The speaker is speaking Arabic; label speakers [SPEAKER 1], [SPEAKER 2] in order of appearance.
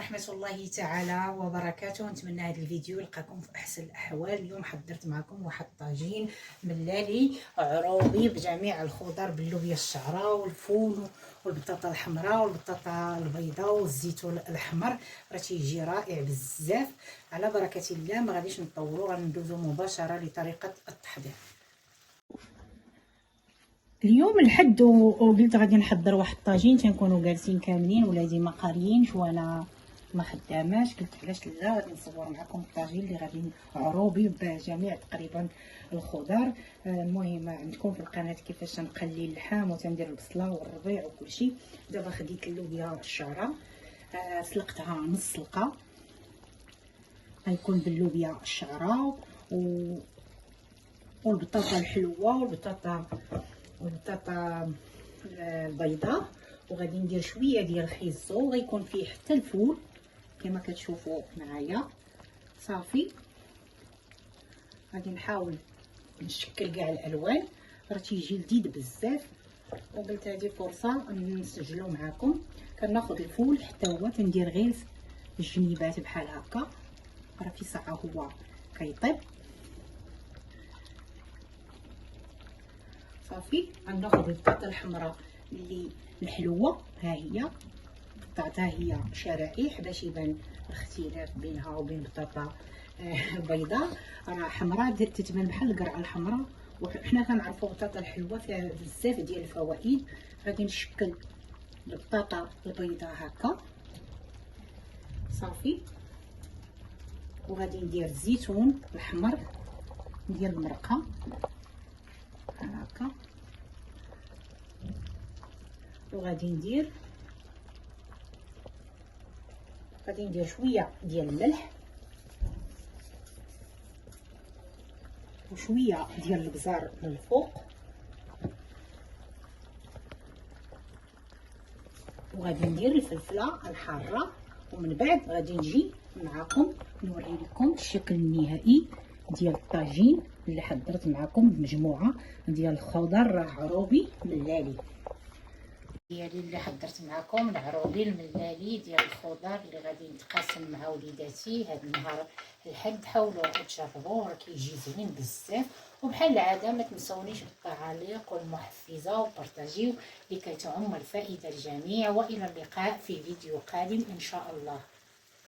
[SPEAKER 1] ورحمة الله تعالى وبركاته. نتمنى هذا الفيديو يلقاكم في احسن الاحوال. اليوم حضرت معكم واحد الطاجين ملالي عروبي بجميع الخضر باللوبيا الشعراء والفول والبطاطا الحمراء والبطاطا البيضاء والزيتون الاحمر. راه تيجي رائع بزاف. على بركة الله ما غاديش نطولوا، غندوزو مباشرة لطريقة التحضير. اليوم الحد وقلت غادي نحضر واحد الطاجين تنكونوا جالسين كاملين ولادي ما قاريينش وانا ما خداماش. قلت علاش لا، غادي نصور معكم الطاجين اللي غادي عروبي بجميع تقريبا الخضر. المهم عندكم في القناه كيفاش نقلي اللحم وتندير البصله والربيع وكلشي. دابا خديت اللوبيا الشعراء، سلقتها نص سلقه، غيكون باللوبيا الشعراء والبطاطا الحلوه والبطاطا البيضاء، وغادي ندير شويه ديال الخيزو، غيكون فيه حتى الفول كما كتشوفوا معايا. صافي غادي نحاول نشكل كاع الالوان، راه تيجي لذيذ بزاف. وقلت هذه فرصه نسجلوا معكم. كناخذ الفول حتى هو تندير غير الجنيبات بحال هكا، راه في ساعه هو كيطيب. صافي غناخذ البطاطا الحمراء اللي الحلوه، ها هي قطعتها هي شرائح باش يبان الاختلاف بينها وبين البطاطا البيضاء. راه حمراء تتبان بحال القرعه الحمراء، وحنا كنعرفوا البطاطا الحلوه فيها بزاف ديال الفوائد. غادي نشكل البطاطا البيضاء هكا. صافي وغادي ندير الزيتون الاحمر ندير المرقه هكا، وغادي ندير شويه ديال الملح وشويه ديال البزار من الفوق، وغادي ندير الفلفله الحاره. ومن بعد غادي نجي معكم نوري لكم الشكل النهائي ديال الطاجين اللي حضرت معكم بمجموعه ديال الخضر عروبي ملالي ديالي اللي حضرت معكم العروبي الملالي ديال الخضر اللي غادي نتقاسم مع وليداتي هذا النهار الحد. حاولوا تجربوه، راه كيجي زوين بزاف. وبحال العاده ما تنسونيش بالتعاليق والمحفزه وبارطاجيو لكي تعم الفائده الجميع. والى اللقاء في فيديو قادم ان شاء الله.